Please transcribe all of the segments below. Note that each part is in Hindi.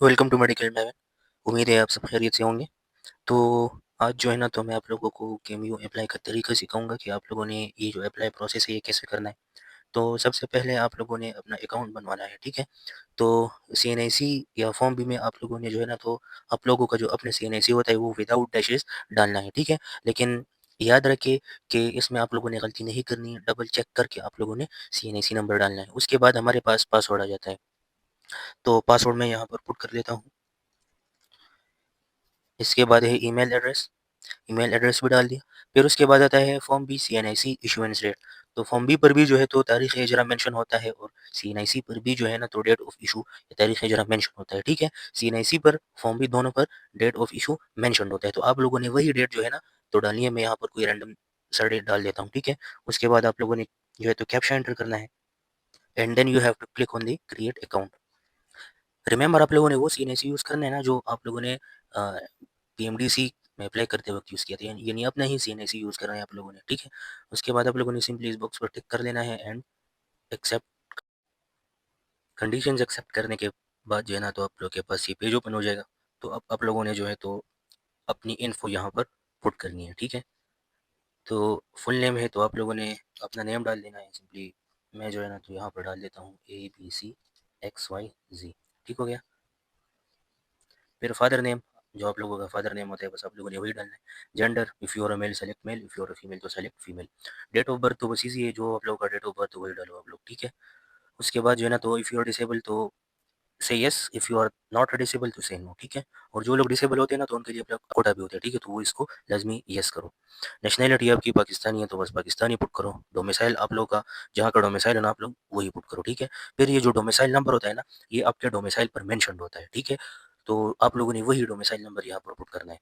Welcome to medical man. उम्मीद है आप सब खैरियत से होंगे। तो आज जो है ना तो मैं आप लोगों को केमयू अप्लाई का तरीका सिखाऊंगा कि आप लोगों ने ये जो अप्लाई प्रोसेस है ये कैसे करना है। तो सबसे पहले आप लोगों ने अपना अकाउंट बनवाना है, ठीक है। तो सीएनआईसी या फॉर्म भी में आप लोगों ने जो है ना तो आप लोगों का जो अपने सीएनआईसी होता है वो विदाउट डैशेस डालना है, ठीक है। लेकिन याद रखिए कि इसमें आप लोगों ने गलती नहीं करनी है, डबल चेक करके आप लोगों ने सीएनआईसी नंबर डालना है। उसके बाद हमारे पास पासवर्ड आ जाता है। तो पासवर्ड मैं यहाँ पर पुट कर लेता हूँ। इसके बाद है ईमेल एड्रेस भी डाल दिया। फिर उसके बाद आता है form B CNIC issuance date. तो फॉर्म बी पर भी जो है तो तारीख इजरा मेंशन होता है और सीएनआईसी पर भी जो है ना तो डेट ऑफ इशू या तारीख इजरा मेंशन होता है, ठीक है। सीएनआईसी पर फॉर्म बी दोनों पर डेट ऑफ इशू मेंशन होता है। तो आप लोगों ने वही डेट जो है ना तो डालनी है। मैं यहाँ पर कोई रैंडम सा डेट डाल देता हूँ, ठीक है। उसके बाद आप लोगों ने जो है तो कैप्शन एंटर करना है and then you have to click on the create account. Remember आप लोगों ने वो सीएनआईसी यूज़ करना है ना जो आप लोगों ने पीएमडीसी में अप्लाई करते वक्त यूज़ किया था, यानी अपना ही सीएनआईसी यूज़ करना है आप लोगों ने, ठीक है। उसके बाद आप लोगों ने सिंपली इस बॉक्स पर टिक कर लेना है एंड एक्सेप्ट कंडीशंस। एक्सेप्ट करने के बाद जो है ना तो आप लोग के पास ये पेज ओपन हो जाएगा। तो अब आप लोगों ने जो है तो अपनी इन्फो यहाँ पर पुट करनी है, ठीक है। तो फुल नेम है तो आप लोगों ने अपना नेम डाल देना है सिंपली। मैं जो है ना तो यहाँ पर डाल देता हूँ ABCXYZ, ठीक हो गया। फिर फादर नेम, जो आप लोगों का फादर नेम होता है बस आप लोगों ने वही डालना है। Gender, if you are a male select male, if you are a female तो select female. Date of birth तो बस इजी है, जो आप लोगों का डेट ऑफ बर्थ वही डालो आप लोग, ठीक है। उसके बाद जो है ना तो if you are disable to say yes, if you are not disable to say no, ठीक है। और जो लोग डिसेबल होते हैं ना तो उनके लिए अपना कोटा भी होता है, ठीक है। तो वो इसको लाजमी यस करो। नेशनैलिटी आपकी पाकिस्तानी है तो बस पाकिस्तानी पुट करो। डोमिसाइल आप लोगों का जहाँ का डोमिसाइल है ना आप लोग वही पुट करो, ठीक है। फिर ये जो डोमिसाइल नंबर होता है ना ये आपके डोमिसाइल पर मेंशन होता है, ठीक है। तो आप लोगों ने वही डोमिसाइल नंबर यहाँ पर पुट करना है।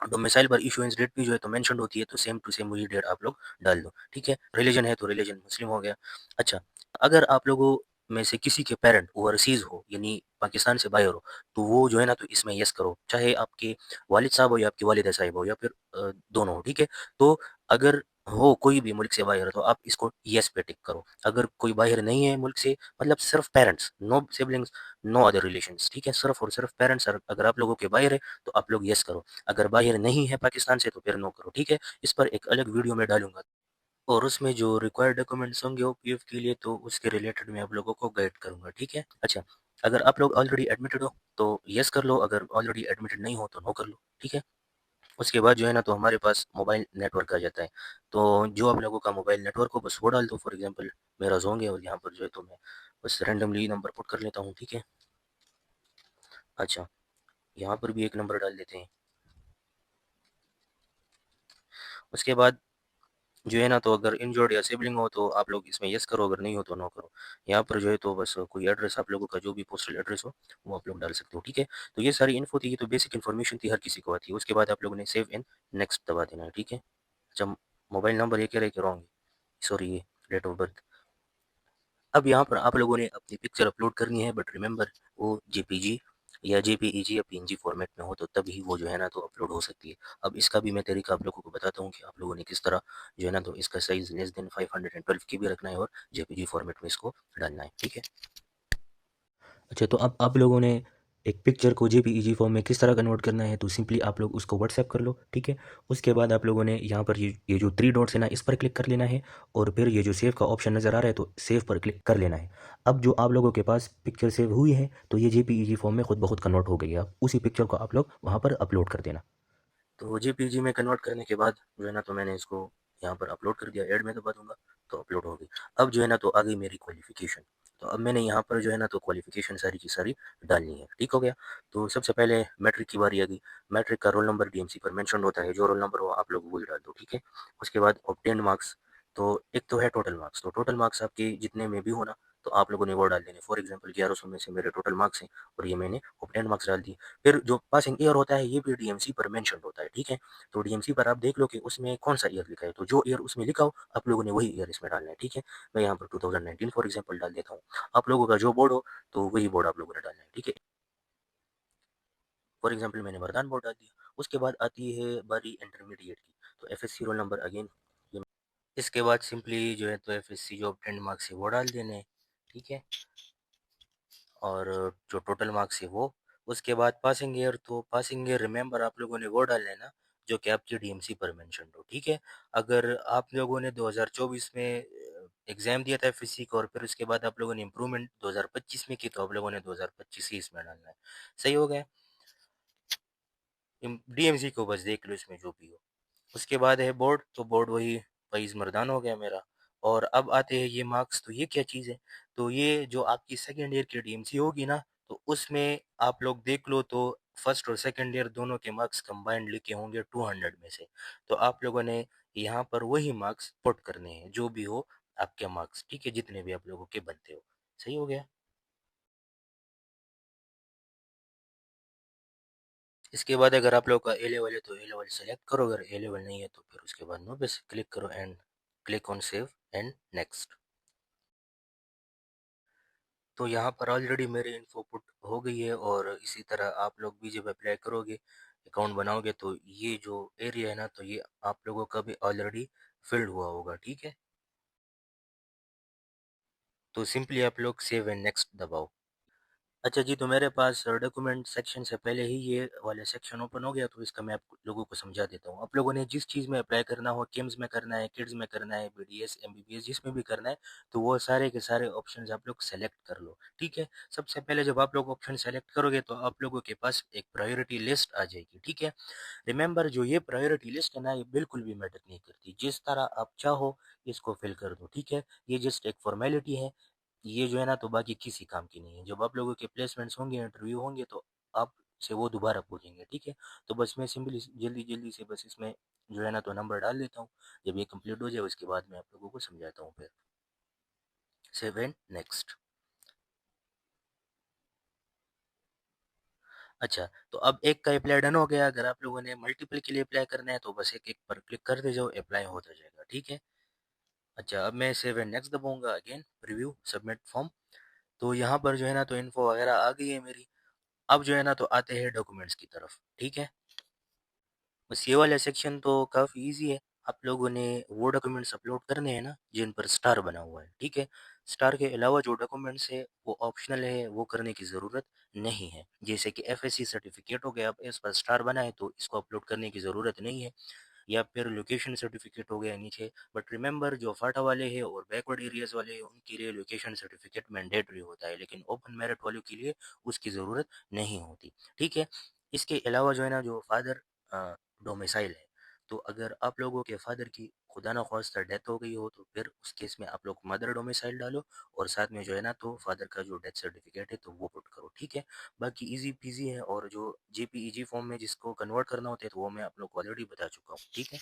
डोमिसाइल पर इशुएंस डेट भी जो है तो मेंशन होती है, तो सेम टू सेम वही डेट आप लोग डाल दो, ठीक है। रिलीजन है तो रिलीजन मुस्लिम हो गया। अच्छा, अगर आप लोगों में से किसी के पेरेंट ओवरसीज हो यानी पाकिस्तान से बाहर हो तो वो जो है ना तो इसमें यस करो, चाहे आपके वालिद साहब हो या आपकी वालिदा साहिब हो या फिर दोनों हो, ठीक है। तो अगर हो कोई भी मुल्क से बाहर तो आप इसको यस पे टिक करो। अगर कोई बाहर नहीं है मुल्क से, मतलब सिर्फ parents, no siblings, no other relations, ठीक है, सिर्फ और सिर्फ पेरेंट्स अगर आप लोगों के बाहर है तो आप लोग यस करो। अगर बाहर नहीं है पाकिस्तान से तो फिर नो करो, ठीक है। इस पर एक अलग वीडियो में डालूंगा और उसमें जो रिक्वायर्ड डॉक्यूमेंट्स होंगे ओपीएफ के लिए तो उसके रिलेटेड मैं आप लोगों को गाइड करूंगा, ठीक है। अच्छा, अगर आप लोग ऑलरेडी एडमिटेड हो तो यस कर लो, अगर ऑलरेडी एडमिटेड नहीं हो तो नो कर लो, ठीक है। उसके बाद जो है ना तो हमारे पास मोबाइल नेटवर्क आ जाता है। तो जो आप लोगों का मोबाइल नेटवर्क हो बस वो डाल दो। फॉर एग्जांपल मेरा जोंग है और यहाँ पर जो है तो मैं बस रैंडमली नंबर पुट कर लेता हूँ, ठीक है। अच्छा, यहाँ पर भी एक नंबर डाल देते हैं। उसके बाद जो है ना तो अगर इंजर्ड या सिबलिंग हो तो आप लोग इसमें यस करो, अगर नहीं हो तो नो करो। यहाँ पर जो है तो बस कोई एड्रेस आप लोगों का जो भी पोस्टल एड्रेस हो वो आप लोग डाल सकते हो, ठीक है। तो ये सारी इन्फो थी, ये तो बेसिक इन्फॉर्मेशन थी, हर किसी को आती है। उसके बाद आप लोगों ने सेव इन नेक्स्ट दबा देना है, ठीक है। अच्छा, मोबाइल नंबर ये कह रहे कि रॉन्ग है, सॉरी, ये डेट ऑफ बर्थ। अब यहाँ पर आप लोगों ने अपनी पिक्चर अपलोड करनी है, बट रिमेंबर वो जेपीजी या जेपीईजी या पीएनजी फॉर्मेट में हो तो तभी वो जो है ना तो अपलोड हो सकती है। अब इसका भी मैं तरीका आप लोगों को बताता हूँ कि आप लोगों ने किस तरह जो है ना तो इसका साइज लेस देन 512 की भी रखना है और जेपीजी फॉर्मेट में इसको डालना है, ठीक है। अच्छा, तो अब आप लोगों ने एक पिक्चर को जेपीईजी फॉर्म में किस तरह कन्वर्ट करना है, तो सिंपली आप लोग उसको व्हाट्सएप कर लो, ठीक है। उसके बाद आप लोगों ने यहाँ पर ये जो 3 डॉट्स है ना इस पर क्लिक कर लेना है और फिर ये जो सेव का ऑप्शन नज़र आ रहा है तो सेव पर क्लिक कर लेना है। अब जो आप लोगों के पास पिक्चर सेव हुई है तो ये जेपीईजी फॉर्म में खुद ब खुद कन्वर्ट हो गई है। अब उसी पिक्चर को आप लोग वहाँ पर अपलोड कर देना। तो जेपीजी में कन्वर्ट करने के बाद जो है ना तो मैंने इसको यहाँ पर अपलोड कर दिया, ऐड में दबा दूंगा तो अपलोड हो गई। अब जो है ना तो आ गई मेरी क्वालिफिकेशन। तो अब मैंने यहाँ पर जो है ना तो क्वालिफिकेशन सारी की सारी डालनी है, ठीक हो गया। तो सबसे पहले मैट्रिक की बारी आ गई। मैट्रिक का रोल नंबर डीएमसी पर मेंशन होता है, जो रोल नंबर हो आप लोग वही डाल दो, ठीक है। उसके बाद ऑब्टेन्ड मार्क्स, तो एक तो है टोटल मार्क्स, तो टोटल मार्क्स आपके जितने में भी होना तो आप लोगों ने वो डाल देने। फॉर एग्जाम्पल 1100 में से मेरे टोटल मार्क्स हैं और ये मैंने ऑब्टेन्ड मार्क्स डाल दिए। फिर जो पासिंग ईयर होता है ये भी डीएमसी पर मेंशन होता है, ठीक है। तो डीएमसी पर आप देख लो कि उसमें कौन सा ईयर लिखा है, तो जो ईयर उसमें लिखा हो आप लोगों ने वही ईयर इसमें डालना है, ठीक है। मैं यहाँ पर 2019 फॉर एग्जांपल डाल देता हूँ। आप लोगों का जो बोर्ड हो तो वही बोर्ड आप लोगों ने डालना है, ठीक है। फॉर एग्जांपल मैंने मर्दान बोर्ड डाल दिया। उसके बाद आती है बारी इंटरमीडिएट की, तो एफएससी रोल नंबर अगेन। इसके बाद सिंपली जो है तो एफएससी जो ऑब्टेन्ड मार्क्स है वो डाल देने, ठीक है। और जो टोटल मार्क्स है वो, उसके बाद पासिंग ईयर, तो पासिंग ईयर रिमेंबर आप लोगों ने वो डालना है ना जो कि आपकी डीएमसी पर मेंशन हो, ठीक है। अगर आप लोगों ने 2024 में एग्जाम दिया था फिजिक्स और फिर उसके बाद आप लोगों ने इम्प्रूवमेंट 2025 में की, तो आप लोगों ने 2025 ही इसमें डालना है। सही हो गया। डीएमसी को बस देख लो इसमें जो भी हो। उसके बाद है बोर्ड, तो बोर्ड वही फैज़ मर्दान हो गया मेरा। और अब आते हैं ये मार्क्स, तो ये क्या चीज़ है? तो ये जो आपकी सेकंड ईयर की डीएमसी होगी ना, तो उसमें आप लोग देख लो तो फर्स्ट और सेकंड ईयर दोनों के मार्क्स कंबाइंड लिखे होंगे 200 में से। तो आप लोगों ने यहाँ पर वही मार्क्स पुट करने हैं जो भी हो आपके मार्क्स, ठीक है, जितने भी आप लोगों के बनते हो। सही हो गया। इसके बाद अगर आप लोग का ए लेवल है तो ए लेवल सेलेक्ट करो, अगर ए लेवल नहीं है तो फिर उसके बाद नो पे क्लिक करो and click on save and next. तो यहाँ पर ऑलरेडी मेरी इन्फो पुट हो गई है, और इसी तरह आप लोग भी जब अप्लाई करोगे, अकाउंट बनाओगे, तो ये जो एरिया है ना, तो ये आप लोगों का भी ऑलरेडी फिल्ड हुआ होगा, ठीक है। तो सिंपली आप लोग सेव एंड नेक्स्ट दबाओ। अच्छा जी, तो मेरे पास डॉक्यूमेंट सेक्शन से पहले ही ये वाले सेक्शन ओपन हो गया, तो इसका मैं आप लोगों को समझा देता हूँ। आप लोगों ने जिस चीज़ में अप्लाई करना हो, किम्स में करना है, किड्स में करना है, बीडीएस, एमबीबीएस, जिसमें भी करना है, तो वो सारे के सारे ऑप्शंस आप लोग सेलेक्ट कर लो, ठीक है। सबसे पहले जब आप लोग ऑप्शन सेलेक्ट करोगे तो आप लोगों के पास एक प्रायोरिटी लिस्ट आ जाएगी, ठीक है। रिमेंबर, जो ये प्रायोरिटी लिस्ट है ना, ये बिल्कुल भी मैटर नहीं करती, जिस तरह आप चाहो इसको फिल कर दो, ठीक है। ये जस्ट एक फॉर्मेलिटी है, ये जो है ना, तो बाकी किसी काम की नहीं है। जब आप लोगों के प्लेसमेंट्स होंगे, इंटरव्यू होंगे, तो आप से वो दोबारा पूछेंगे, ठीक है। तो बस मैं सिंपली जल्दी जल्दी से बस इसमें जो है ना तो नंबर डाल देता हूँ। जब ये कंप्लीट हो जाए उसके बाद मैं आप लोगों को समझाता हूँ फिर। Save and next. अच्छा, तो अब एक का अप्लाई डन हो गया। अगर आप लोगों ने मल्टीपल के लिए अप्लाई करना है तो बस एक एक पर क्लिक करते जाओ, अप्लाई होता जाएगा, ठीक है। अच्छा, अब मैं सेव एंड नेक्स्ट दबाऊंगा, अगेन प्रीव्यू सबमिट फॉर्म। तो यहाँ पर जो है ना तो इन्फो वगैरह आ गई है मेरी। अब जो है ना तो आते हैं डॉक्यूमेंट्स की तरफ, ठीक है। बस ये वाला सेक्शन तो काफ़ी इजी है। आप लोगों ने वो डॉक्यूमेंट्स अपलोड करने हैं ना जिन पर स्टार बना हुआ है, ठीक है। स्टार के अलावा जो डॉक्यूमेंट्स है वो ऑप्शनल है, वो करने की ज़रूरत नहीं है। जैसे कि एफएससी सर्टिफिकेट हो गया, अब इस पर स्टार बना है तो इसको अपलोड करने की ज़रूरत नहीं है। या फिर लोकेशन सर्टिफिकेट हो गया नीचे। बट रिमेंबर, जो फाटा वाले हैं और बैकवर्ड एरियाज वाले हैं उनके लिए लोकेशन सर्टिफिकेट मैंडेटरी होता है, लेकिन ओपन मेरिट वालों के लिए उसकी ज़रूरत नहीं होती, ठीक है। इसके अलावा जो है ना, जो फादर डोमिसाइल है, तो अगर आप लोगों के फादर की खुदा ना ख्वास्ता डेथ हो गई हो तो फिर उस केस में आप लोग मदर डोमिसाइल डालो, और साथ में जो है ना तो फादर का जो डेथ सर्टिफिकेट है तो वो पुट करो, ठीक है। बाकी इजी पीजी है, और जो जेपीईजी फॉर्म में जिसको कन्वर्ट करना होता है तो वो मैं आप लोग को ऑलरेडी बता चुका हूँ, ठीक है।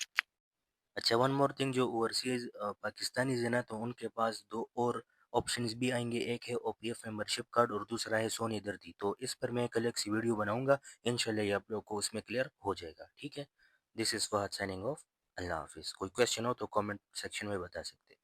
अच्छा, वन मोर थिंग, जो ओवरसीज पाकिस्तानीज़ है ना, तो उनके पास दो और ऑप्शंस भी आएंगे। एक है ओपीएफ मेंबरशिप कार्ड और दूसरा है सोनी दर्दी। तो इस पर मैं कल एक सी वीडियो बनाऊंगा, इंशाल्लाह ये आप लोग को उसमें क्लियर हो जाएगा, ठीक है। This is Fahad signing off. अल्लाह हाफिज़। कोई क्वेश्चन हो तो कमेंट सेक्शन में बता सकते हैं।